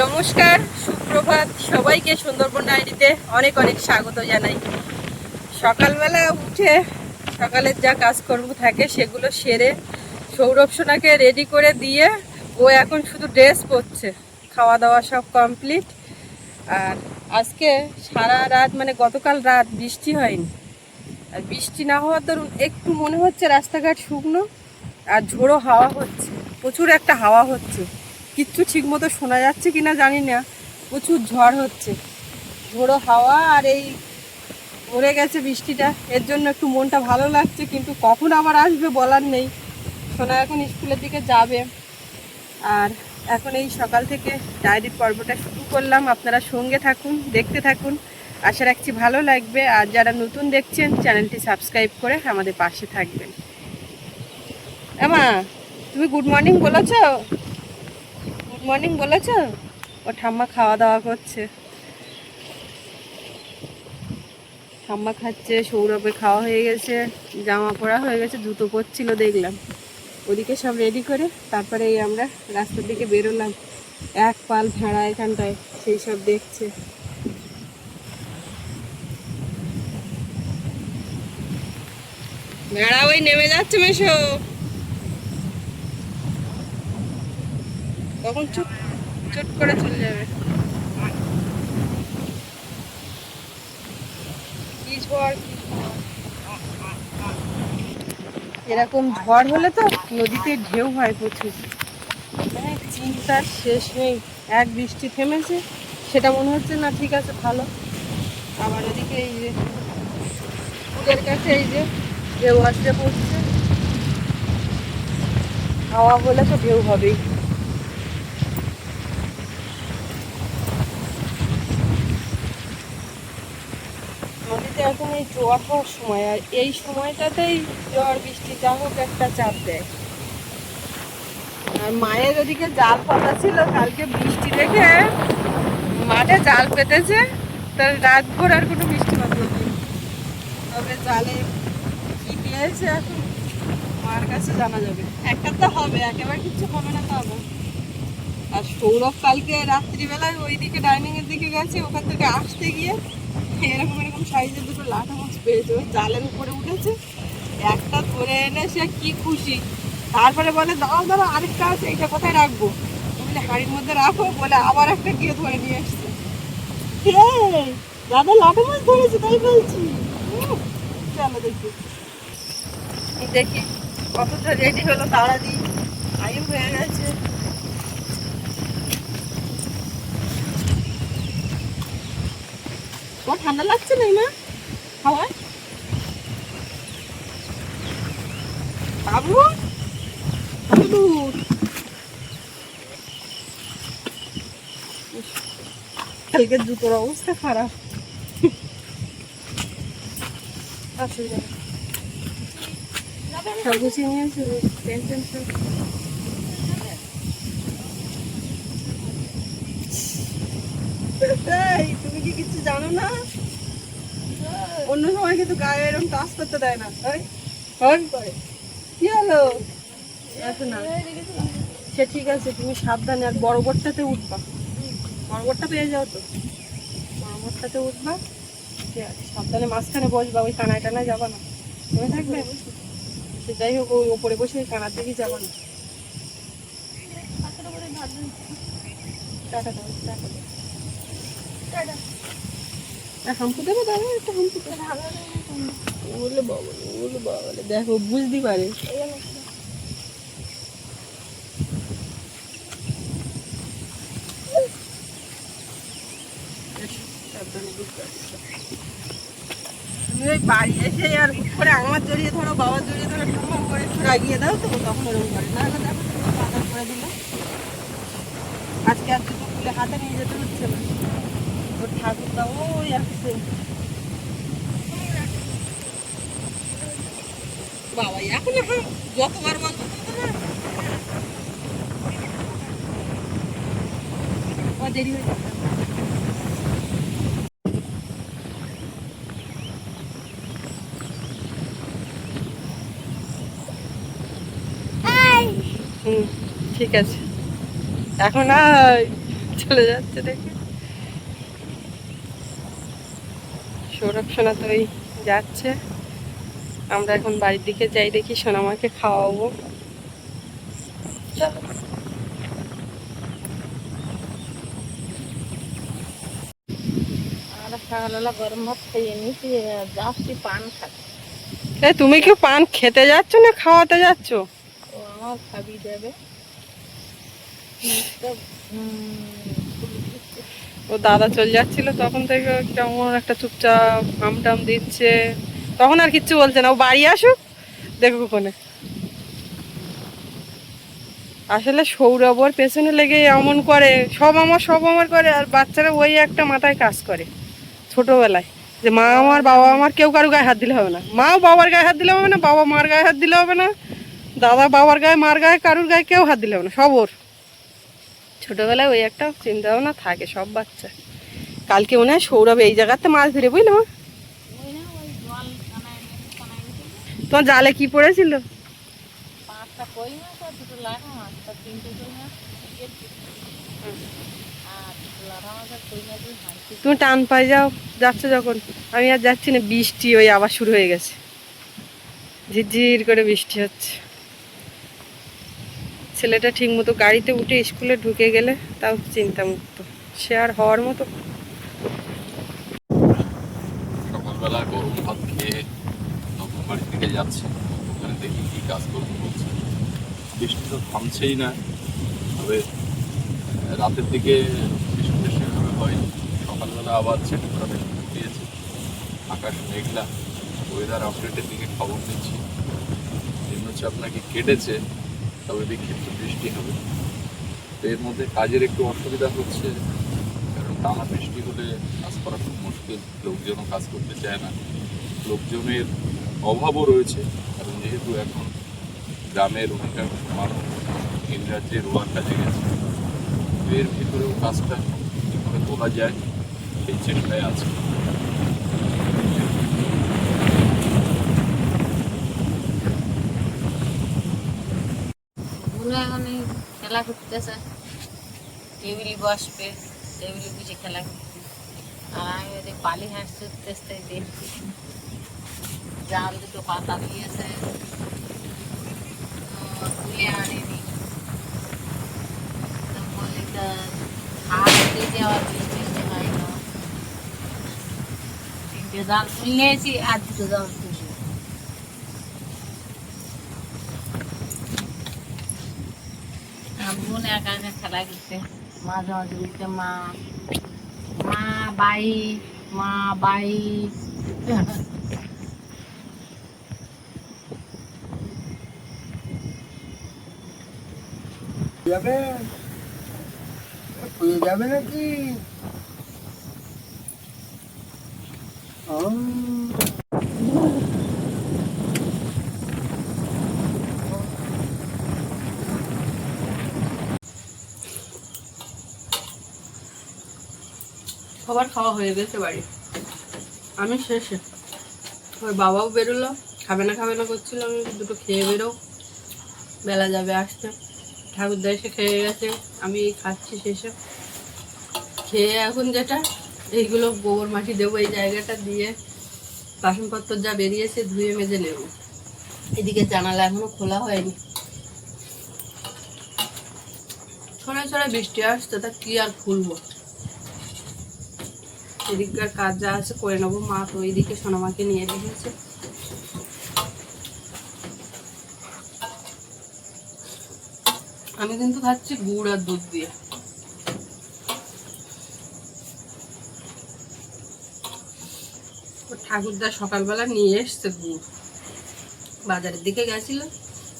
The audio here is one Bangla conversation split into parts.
নমস্কার, সুপ্রভাত সবাইকে। সুন্দরবন ডায়েরিতে অনেক অনেক স্বাগত জানাই। সকালবেলা উঠে সকালের যা কাজকর্ম থাকে সেগুলো সেরে সৌরভ সোনাকে রেডি করে দিয়ে ও এখন শুধু ড্রেস পরছে। খাওয়া দাওয়া সব কমপ্লিট। আর আজকে সারা রাত মানে গতকাল রাত বৃষ্টি হয়নি। আর বৃষ্টি না হওয়ার দরুন একটু মনে হচ্ছে রাস্তাঘাট শুকনো, আর ঝোড়ো হাওয়া হচ্ছে, প্রচুর একটা হাওয়া হচ্ছে। কিচ্ছু ঠিক মতো শোনা যাচ্ছে কিনা জানি না, প্রচুর ঝড় হচ্ছে, ঝোড়ো হাওয়া। আর এই পড়ে গেছে বৃষ্টিটা, এর জন্য একটু মনটা ভালো লাগছে, কিন্তু কখন আবার আসবে বলার নেই। সোনা এখন স্কুলের দিকে যাবে। আর এখন এই সকাল থেকে ডায়েরির পর্বটা শুরু করলাম। আপনারা সঙ্গে থাকুন, দেখতে থাকুন, আশা রাখছি ভালো লাগবে। আর যারা নতুন দেখছেন চ্যানেলটি সাবস্ক্রাইব করে আমাদের পাশে থাকবেন। এমা, তুমি গুড মর্নিং বলেছ? গুড মর্নিং বলেছ? ও ঠাম্মা খাওয়া দাওয়া করছে, ঠাম্মা খাচ্ছে, সৌরভে খাওয়া হয়ে গেছে, জামা পরা হয়ে গেছে, জুতো পরছিল দেখলাম। ওদিকে সব রেডি করে তারপরে এই আমরা রাস্তার দিকে বেরোলাম। এক পাল ভেড়া এখানটায় সেই সব দেখছে। ভেড়া ওই নেমে যাচ্ছে মেশো, তখন চুপ চুট করে চলে যাবে। কি ঝড়, এরকম ঝড় হলে তো নদীতে ঢেউ হয় প্রচুর, চিন্তার শেষ নেই। এক বৃষ্টি থেমেছে, সেটা মনে হচ্ছে না ঠিক আছে ভালো। আবার ওদিকে এই যে পুলের কাছে এই যে ঢেউ আসতে পড়ছে, হাওয়া হলে তো ঢেউ হবেই। নদীতে এখন এই জোয়ার হওয়ার সময়, আর এই সময়টাতেই ঝড় বৃষ্টি যা হোক একটা চাপ দেয়। আর মায়ের ওদিকে জাল পাতা ছিল, কালকে বৃষ্টি দেখে মাঠে জাল পেতেছে, তার রাত ভোর আর কোনো বৃষ্টি পাত নেই। তবে জালে কি পেয়েছে এখন মার কাছে জানা যাবে। একটা তো হবে, একেবারে কিছু হবে না তা না। আর সৌরভ কালকে রাত্রিবেলায় ওইদিকে ডাইনিং এর দিকে গেছে, ওখান থেকে আসতে গিয়ে এরকম এরকম সাইজের দুটো লাঠা মাছ পেয়েছে, ওই জালের উপরে উঠেছে, একটা ধরে এনে সে কি খুশি। তারপরে বলে দাও দাঁড়া আরেকটা আছে, এটা কোথায় রাখবো? বলে হাড়ির মধ্যে রাখো, বলে আবার একটা গিয়ে ধরে নিয়ে এসছে। দাদা লাঠা মাছ ধরেছে তাই বলছি। চলো দেখি দেখি কতটা রেডি হলো, তাড়াতাড়ি টাইম হয়ে গেছে। তোমার ঠান্ডা লাগছে না মা হাওয়ায়? বাবু কালকে জুতোর অবস্থা খারাপ। অসুবিধা সব গুছিয়ে নিয়েছে, টেনশন সব। তুমি কি কিছু জানো না? অন্য সময় কিন্তু গায়ে এরকম টাচ করতে দেয় না। কি হলো? না সে ঠিক আছে, তুমি সাবধানে। আর বড় বোটটাতে উঠবা, বড় বোটটা পেয়ে যাও তো, বড় বোটটাতে উঠবা, ঠিক আছে? সাবধানে মাঝখানে বসবা, ওই কানায় টানায় যাবা না, তুমি থাকবে। সে যাই হোক, ওই ওপরে বসে ওই কানার দিকে যাবা না। টাটা দাও, টাটা দাও, টাটা। হাম্পু দেবো, দাদা একটা হাম্পু বলে বাবা, বলে বাবা, দেখো বুঝতে পারে। তুমি ওই বাড়ি এসে আর হুট করে আমার জড়িয়ে ধরো, বাবার জড়িয়ে ধরো, ঠাম্মা করে একটু রাগিয়ে দাও তো, তখন ওরকম করে না। দেখো তুমি পাতা করে দিলে, আজকে আর দুটো ফুলে হাতে নিয়ে যেতে হচ্ছে না। ওর ঠাকুর দাও ওই আসছে বাবা, এখন যতবার বলবো দেরি হয়ে যাবে। ঠিক আছে, এখন চলে যাচ্ছে দেখে। সৌরভ সোনা তো ওই যাচ্ছে, আমরা এখন বাড়ির দিকে যাই, দেখি সোনামাকে খাওয়াবো। চলো। সকালবেলা গরম ভাত খেয়ে নিয়েছি, যাচ্ছি পান খাচ্ছি। তুমি কি পান খেতে যাচ্ছ না খাওয়াতে যাচ্ছ? ও আমার খাবি দেবে। ও দাদা চলে যাচ্ছিল তখন থেকে কেমন একটা চুপচাপ হামটাম দিচ্ছে, তখন আর কিচ্ছু বলছে না। ও বাড়ি আসুক দেখো ওখানে। আসলে সৌরভ ওর পেছনে লেগে এমন করে, সব আমার করে, আর বাচ্চারা ওই একটা মাথায় কাজ করে ছোটবেলায় যে মা আমার বাবা আমার কেউ কারো গায়ে হাত দিলে হবে না, মাও বাবার গায়ে হাত দিলে হবে না, বাবা মার গায়ে হাত দিলে হবে না, দাদা বাবার গায়ে মার গায়ে কারুর গায়ে কেউ হাত দিলে হবে না, সব ওর। ছোটবেলায় ওই একটা চিন্তা ভাবনা থাকে সব বাচ্চা। কালকে মনে হয় সৌরভ এই জায়গাতে মাছ ধরে, বুঝলে মা? তোমার জালে কি পড়েছিল? 5টা কই মাছ আর 2টো লাঠা মাছ, 3টে কই মাছ আর 2টো লাঠা মাছ আর কই মাছ হাঁটছি। তুমি টান পাই যাচ্ছ যখন, আমি আর যাচ্ছি না। বৃষ্টি ওই আবার শুরু হয়ে গেছে, ঝিরঝির করে বৃষ্টি হচ্ছে। ছেলেটা ঠিক মতো গাড়িতে উঠে স্কুলে ঢুকে গেলে তাও চিন্তামুক্ত, সে আর হওয়ার মতো। সকালবেলা গরম ভাত খেয়ে নতুন বাড়ির দিকে যাচ্ছি, ওখানে দেখি কি কাজ করতে বলছে। বৃষ্টি তো থামছেই না, তবে রাতের দিকে বৃষ্টিটা সেভাবে হয়নি। সকালবেলা আবার ছেলেটা দিয়েছে, আকাশ মেঘলা। ওয়েদার আপডেটের দিকে খবর দিচ্ছি, নিম্নচাপ নাকি কেটেছে, তবে বিক্ষিপ্ত বৃষ্টি হবে। তো এর মধ্যে কাজের একটু অসুবিধা হচ্ছে, কারণ টানা বৃষ্টি হলে কাজ করা খুব মুশকিল, লোকজনও কাজ করতে চায় না। লোকজনের অভাবও রয়েছে, কারণ যেহেতু এখন গ্রামের অধিকাংশ মানুষ ভিন রাজ্যে রোয়ার কাজে গেছে। এর ভিতরেও কাজটা কীভাবে তোলা যায় সেই চেষ্টায় আছে। এখন খেলা করতেছে, টেবিলে বসবে, টেবিলে বুঝে খেলা করতে। আর আমি ওদের পালি হাঁস চুটতেছে দেখছি, জাল 2টো পাতা দিয়েছে, তুলে আনেনি। বলি তো হাত দিয়েছে, আবার বৃষ্টি হয় না। 3টে জাল তুলে নিয়েছি আর 2টো জাল তুলি। বোন একা একা খেলা করতে, মাঝে মাঝে বলতে মা মা বাই, মা বাই। যাবে যাবে নাকি? খাবার খাওয়া হয়ে গেছে বাড়ি, আমি শেষে। ওর বাবাও বেরোলো, খাবে না করছিল। আমি 2টো খেয়ে বেরো, বেলা যাবে আসতে। ঠাকুরদা এসে খেয়ে গেছে, আমি খাচ্ছি শেষে। খেয়ে এখন যেটা এইগুলো গোবর মাটি দেবো, এই জায়গাটা দিয়ে বাসনপত্র যা বেরিয়েছে ধুয়ে মেজে নেব। এদিকে জানালা এখনো খোলা হয়নি, ছড়ায় ছড়ায় বৃষ্টি আসছে, তা কি আর খুলবো। এদিককার কাজ যা আছে করে নেবো। মা তো এইদিকে সোনামাকে নিয়ে রেখেছে। আমি কিন্তু খাচ্ছি গুড় আর দুধ দিয়ে। ঠাকুরদা সকালবেলা নিয়ে এসছে গুড়, বাজারের দিকে গেছিল।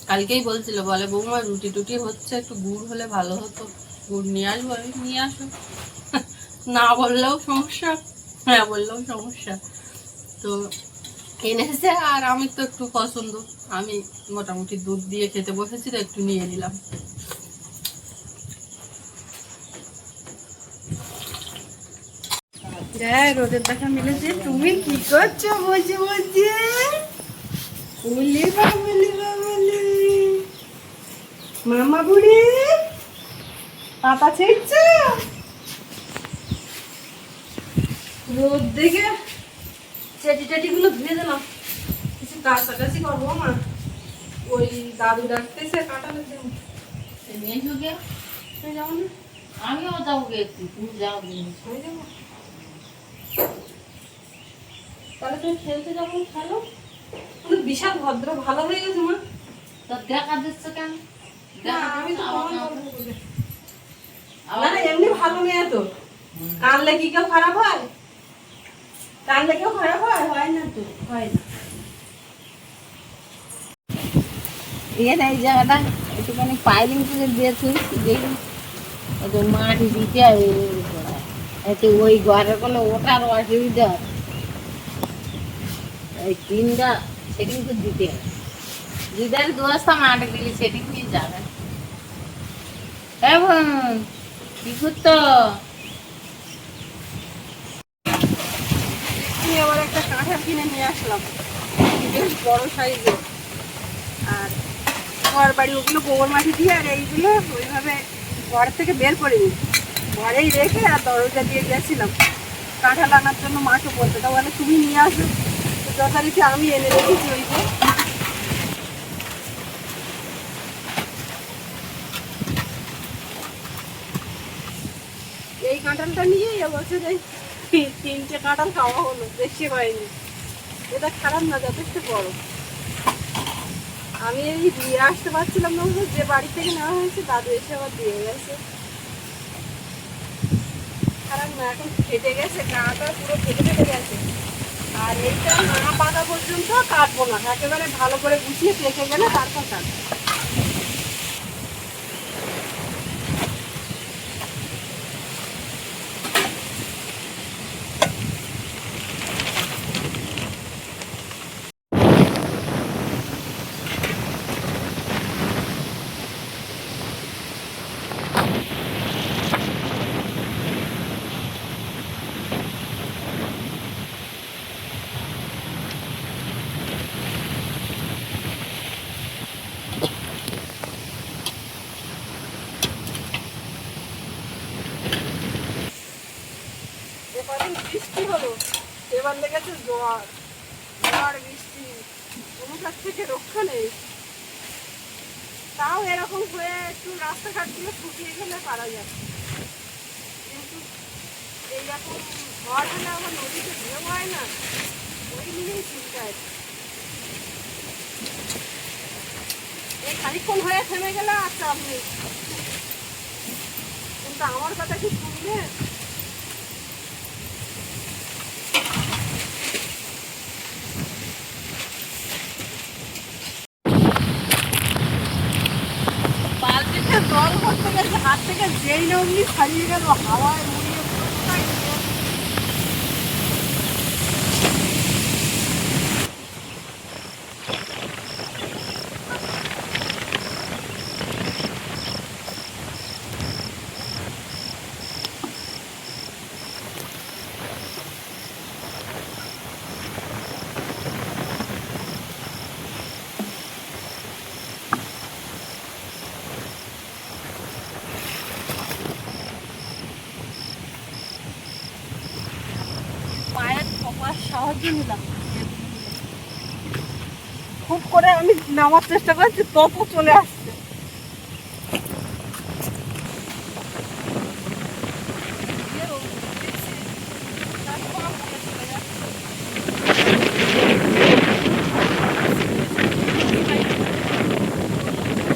কালকেই বলছিল, বলে বৌমা রুটি টুটি হচ্ছে, একটু গুড় হলে ভালো হতো, গুড় নিয়ে আসবো। আমি নিয়ে আসো, না বললেও সমস্যা, হ্যাঁ বললেও সমস্যা। তো এনেছে, আর আমি তো একটু পছন্দ, আমি মোটামুটি দুধ দিয়ে খেতে বসেছি, তো একটু নিয়ে নিলাম। রোদের দেখা মিলেছে। তুমি কি করছো বসে বসে? মামা বুড়ি পাতা ছিঁড়ছ? রোদ দেখে চেটি টেটিগুলো ধুয়ে দিলাম, কিছু কাছাকাছি করবো মা। ওই দাদু ডাকতেছে কাঁঠালের জন্য। নিয়ে ঢুকে তুমি যাবো না? আমিও যাবো একটু, তুমি যাও দিন। আমি যাবো। তাহলে তুমি খেলতে যাবো, খেলো। বিশাল ভদ্র ভালো হয়ে গেছে মা। তো দেখা দিচ্ছে কেন? না, আমি তো আবার তোমার না। গল্প বলি। না না, এমনি ভালো মেয়ে তো। কানলে কি কেউ খারাপ হয়? কানলে কেউ খারাপ হয়? হয় না তো, হয় না। এখানে এই জায়গাটা একটুখানি পাইলিং করে দিয়েছি, দেখি একটু মাটি দিতে হবে। একটু ওই ঘরে কোনো ওঠার অসুবিধা হয়। এই তিনটা সেটিং তো দিতে হবে। দুধার দুয়াশা মাটি দিলে সেটিং নিয়ে যাবে। এবং কি করতো? আমি আবার একটা কাঁঠাল কিনে নিয়ে আসলাম, বেশ বড় সাইজের। আর ঘর বাড়ি ওগুলো গোবর মাটি দিয়ে, আর এইগুলো ওইভাবে ঘর থেকে বের করিনি, ঘরেই রেখে আর দরজা দিয়ে গেছিলাম কাঁঠাল আনার জন্য। মাকে বলতে, তা বলে তুমি নিয়ে আসো। তো যথারীতি আমি এনে রেখেছি। ওই যে এই কাঁঠালটা নিয়েই এবছর এই তিনটে কাঁঠাল খাওয়া হলো, বেশি হয়নি। এটা খারাপ না, যথেষ্ট বড়। আমি এই দিয়ে আসতে পারছিলাম না, যে বাড়ি থেকে নেওয়া হয়েছে দাদু এসে আবার দিয়ে গেছে। খারাপ না, এখন ফেটে গেছে, গাটা পুরো ফেটে ফেটে গেছে। আর এইটা না পাকা পর্যন্ত কাটবো না, একেবারে ভালো করে গুছিয়ে পেকে গেলে তারপর কাটবো। কদিন বৃষ্টি হলো, এবার লেগেছে জ্বর। ঝড় বৃষ্টি, কোনো কাছ থেকে রক্ষা নেই। তাও এরকম হয়ে একটু রাস্তাঘাটগুলো শুকিয়ে গেলে পারা যাবে, কিন্তু এইরকম ঝড় হলে আবার নদীতে ঢেউ হয় না, ওই নিয়েই চিন্তায়। এই খানিকক্ষণ হয়ে থেমে গেলে আর চাপ নেই, কিন্তু আমার কথা কি শুনবে? বালতিতে জল করতে গেছে, হাত থেকে যেই না অমনি ছাড়িয়ে গেল, হাওয়ায় উড়িয়ে কোথায় গেল। পায়ের ঠোকার সাহায্য নিলাম, খুব করে আমি নামার চেষ্টা করছি, তবু চলে আসছে।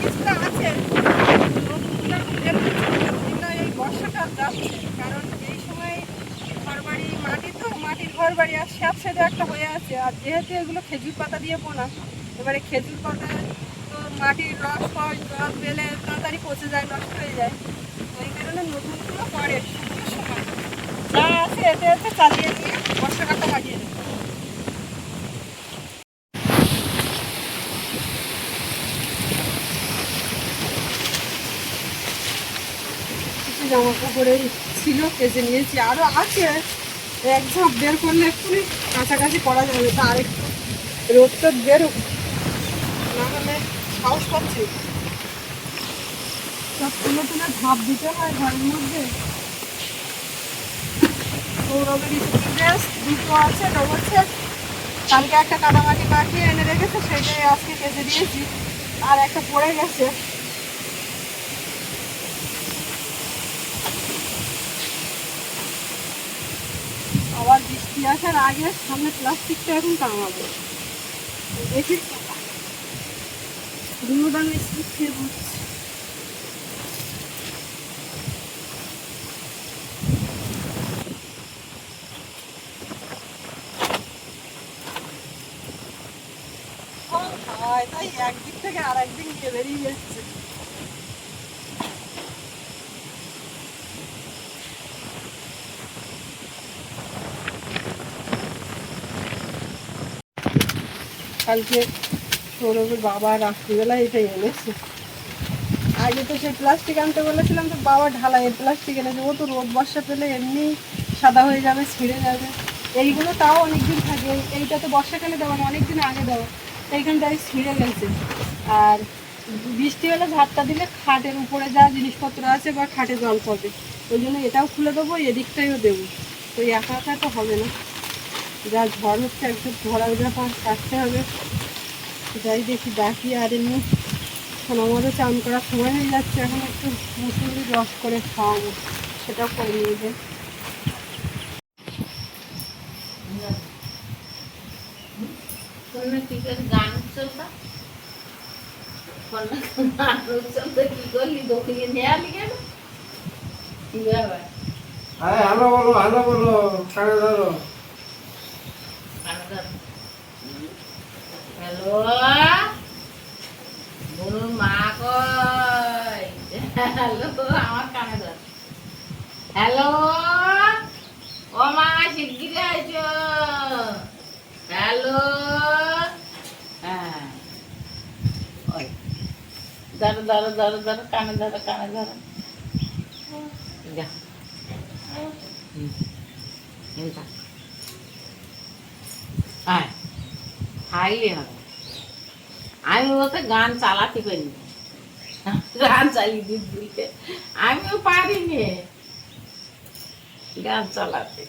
কিছুটা আছে, নতুনটা বের হচ্ছে, নতুনটা এই বর্ষাকাল যাচ্ছে, কারণ এই সময় ঘরবাড়ি মাটি তো, মাটির ঘরবাড়ি আর স্যাঁতসেঁতে একটা হয়ে আছে। আর যেহেতু এগুলো খেজুর পাতা দিয়ে বোনা, এবারে খেজুর পাতায় তো মাটির রস হয়, জল পেলে তাড়াতাড়ি পচে যায়, নষ্ট হয়ে যায়। ওই কারণে নতুনগুলো পরে শুকনোর সময় যা আছে এতে এতে চালিয়ে নিয়ে বর্ষাকালটা কাটিয়ে দেবে। কিছু জামা কাপড়ের ছিল, কেচে নিয়েছি, আরো আছে। এক ঝাঁপ বের করলে এক্ষুনি কাছাকাছি করা যাবে, তা আরেকটু রোদ টোদ বেরোক, না হলে সাহস পাচ্ছি। সব তুলে তুলে ঝাঁপ দিতে হয় ঘরের মধ্যে, সৌরভের স্কুল ড্রেস দুটো আছে ডবল সেট। কালকে একটা কাদামাটি কাটিয়ে এনে রেখেছে, সেটাই আজকে কেটে দিয়েছি। আর একটা পড়ে গেছে। আবার বৃষ্টি আসার আগে সামনে প্লাস্টিকটা এখন টাঙাবো। দেখি দুদানো স্পিড খেয়ে পড়ছে। তাই একদিক থেকে আর একদিক নিয়ে বেরিয়ে যাচ্ছে। কালকে সৌরভের বাবা রাত্রিবেলা এটাই এনেছে। আগে তো সেই প্লাস্টিক আনতে বলেছিলাম, তো বাবা ঢালাইয়ের প্লাস্টিক এনেছে। ও তো রোদ বর্ষা পেলে এমনি সাদা হয়ে যাবে, ছিঁড়ে যাবে। এইগুলো তাও অনেকদিন থাকে। এইটা তো বর্ষাকালে দেওয়া না, অনেকদিন আগে দেওয়া, এইখানটায় ছিঁড়ে গেছে। আর বৃষ্টি হলে ঝাড়টা দিলে খাটের উপরে যা জিনিসপত্র আছে বা খাটে জল পড়বে, ওই জন্য এটাও খুলে দেবো, এদিকটাইও দেবো। তো একা একা তো হবে না, যা ঝড় হচ্ছে একটু ধরার ব্যাপার, কাটতে হবে। যাই দেখি ডাকি। আর এমনি এখন আমারও চান করার সময় হয়ে যাচ্ছে, এখন একটু মুসুরির রস করে খাওয়াবো, সেটাও করে নিয়ে যাই। গান চলতা কি করলি দোকিয়ে নেয়ালি কেন? কি ব্যাপার? হ্যালো বলো, হ্যালো বলো, কানে ধরো। হ্যালো বলুন মা কই? হ্যালো আমার কানে ধর। হ্যালো ও মা শিগগিরি আইছো। হ্যালো হ্যাঁ ওই ধরো ধরো ধরো ধরো কানে ধরো কানে ধরো। যা আয় খাইলে হবে। আমি ওতে গান চালাতে পারি না, গান চালিয়ে দিতে আমিও পারিনি গান চালাতে।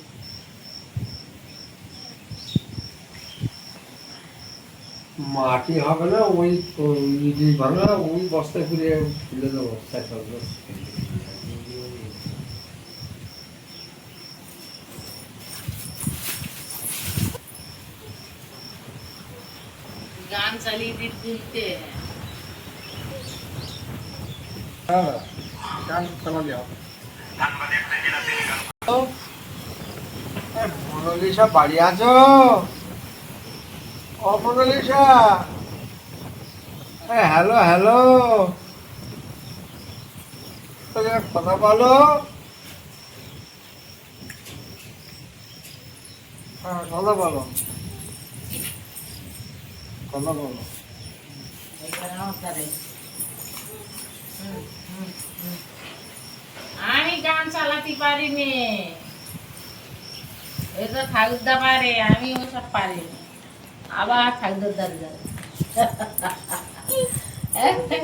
মাটি হবে না, ওই ইডলি ভাঙা, ওই বস্তায় করে তুলে দেবো সাইকেল। গান চালিয়ে দিতে হ্যাঁ, গান চালালে হবে। মোনালিসা বাড়ি আছো? ও মোনালিসা, হ্যালো হ্যালো, কথা বলো। হ্যাঁ কথা বলো, কথা বলো। আমি গান চালাতে পারিনি, এটা ঠাকুরদা পারে, আমি ওসব পারি না। আবার ঠাকুরদার যাবে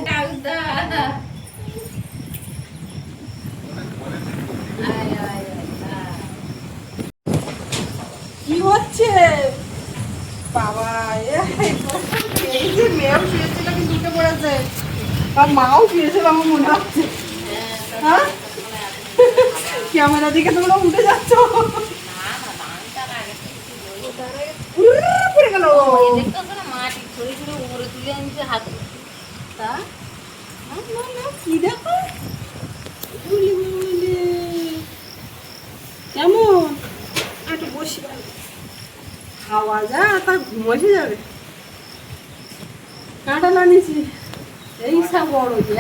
ঠাকুরদা কি হচ্ছে বাবা? এই যে মেয়েও শুয়েছিল কিন্তু উঠে পড়েছে, আর মাও শুয়েছিল আমার মনে হচ্ছে। হ্যাঁ, ক্যামেরা দিকে তোমরা উঠে যাচ্ছ, পড়ে গেল। মাটি ছড়ি ছড়ি উপরে তুলে আনছে হাতে। কি দেখো কেমন একটু বসি, হাওয়া যা তার ঘুম এসে যাবে। কাঁঠাল আনিছি এই সব বড় যে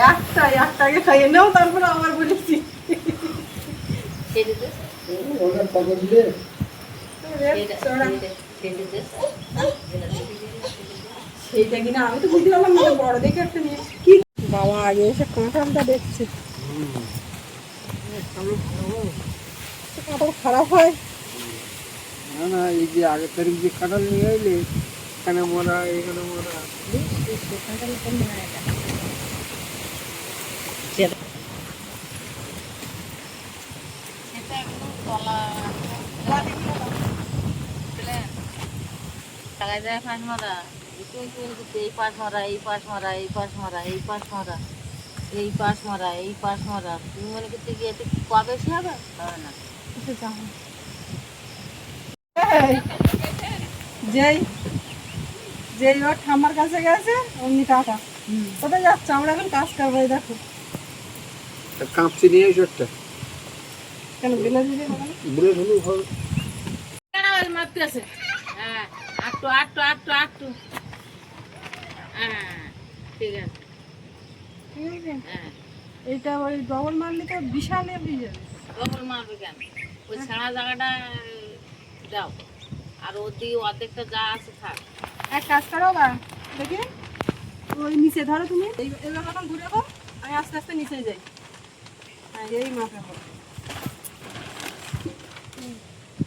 একটাকে খাইয়ে নেও, তারপরে আবার বলেছি ওটা কত দিলে? সেইটা কিনা আমি তো বুঝতে পারলাম না, বড় দেখে একটা নিয়ে কি বাবা আগে এসে কাঁঠালটা দেখছে। কাঁঠাল খারাপ হয় না না, এই যে আগের তারিখ যে কাঁঠাল নিয়ে এলে, এখানে মরা এখানে মরা। সেটা একদম তলা টাকায় যায় পাশ মারা এই পাশ মারা এই পাশ মারা এই পাশ মারা এই পাশ মারা এই পাশ মারা এই পাশ মারা তুমি মনে করতে গিয়ে এতে কবে বেশি হবে হবে না যেই যেই ওর ঠাম্মার কাছে গেছে অমনি টাকা কোথায় যাচ্ছে আমরা এখন কাজ করবো এই দেখো কাঁপছি নিয়ে এসো একটা কেন বেলে দিলে হবে না? বুড়ে ঢুলু হবে মারতে আছে হ্যাঁ আটটু আটটু আটটু আটটু হ্যাঁ ঠিক আছে ঠিক আছে হ্যাঁ এইটা ওই ডবল মারলে তো বিশাল এমনি যাবে ডবল মারবে কেন ওই ছাড়া জায়গাটা দাও আর ওদিকে অর্ধেকটা যা আছে থাক এক কাজ করো বা দেখি ওই নিচে ধরো তুমি এইবার এখন ঘুরে রাখো আমি আস্তে আস্তে নিচে যাই হ্যাঁ এই মাপে হবে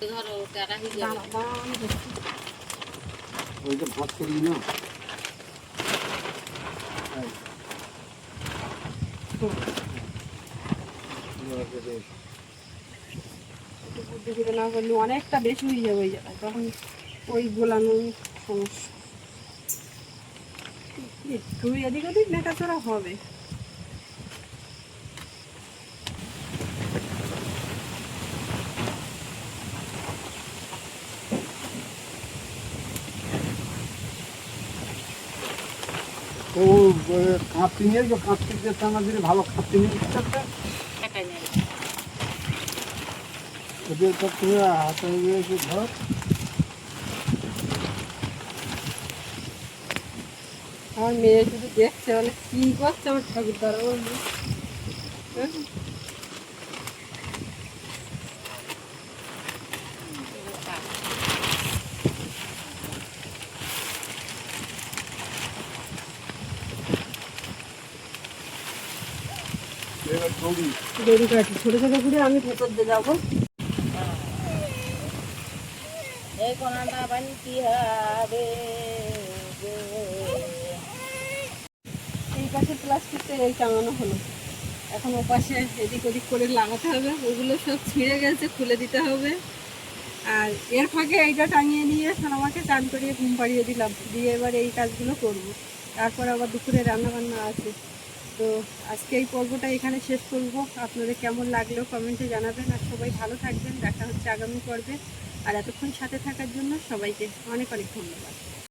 ধরো তেরা হয়ে যাবে দাঁড়াও দাঁড়াও আমি দেখছি ওইটা ভাত করি না একটু বুদ্ধি করে না করলে অনেকটা বেশি হয়ে যাবে ওই জায়গায় তখন ওই গোলানো সমস্যা একটু এদিক ওদিক নেটাচড়া হবে ও কাঁপতি নিয়ে এসো কাঁপতি যেতে আমাদের ভালো কাঁপতি নিয়ে এসো একটা একাই নেই ওদের তো তুমি হাতে নিয়ে এসে ধর আমার মেয়ে শুধু দেখছে মানে কি করছে আমার ঠাকুর দ্বারা এবার দৌড়ি দড়ি কাটি ছোটো ছোটো করে আমি ভেতর দিয়ে যাবো এই কোনাটা বানতে হবে এই পাশে প্লাস্টিকটা এই টাঙানো হলো এখন ও পাশে এদিক ওদিক করে লাগাতে হবে ওগুলো সব ছিঁড়ে গেছে খুলে দিতে হবে আর এর ফাঁকে এইটা টাঙিয়ে নিয়ে আমাকে চান করিয়ে ঘুম পাড়িয়ে দিলাম দিয়ে এবার এই কাজগুলো করব তারপর আবার দুপুরে রান্না বান্না আছে তো আজকে এই পর্বটা এখানে শেষ করব আপনাদের কেমন লাগলো কমেন্টে জানাবেন আর সবাই ভালো থাকবেন দেখা হচ্ছে আগামী পর্বে আর এতক্ষণ সাথে থাকার জন্য সবাইকে অনেক অনেক ধন্যবাদ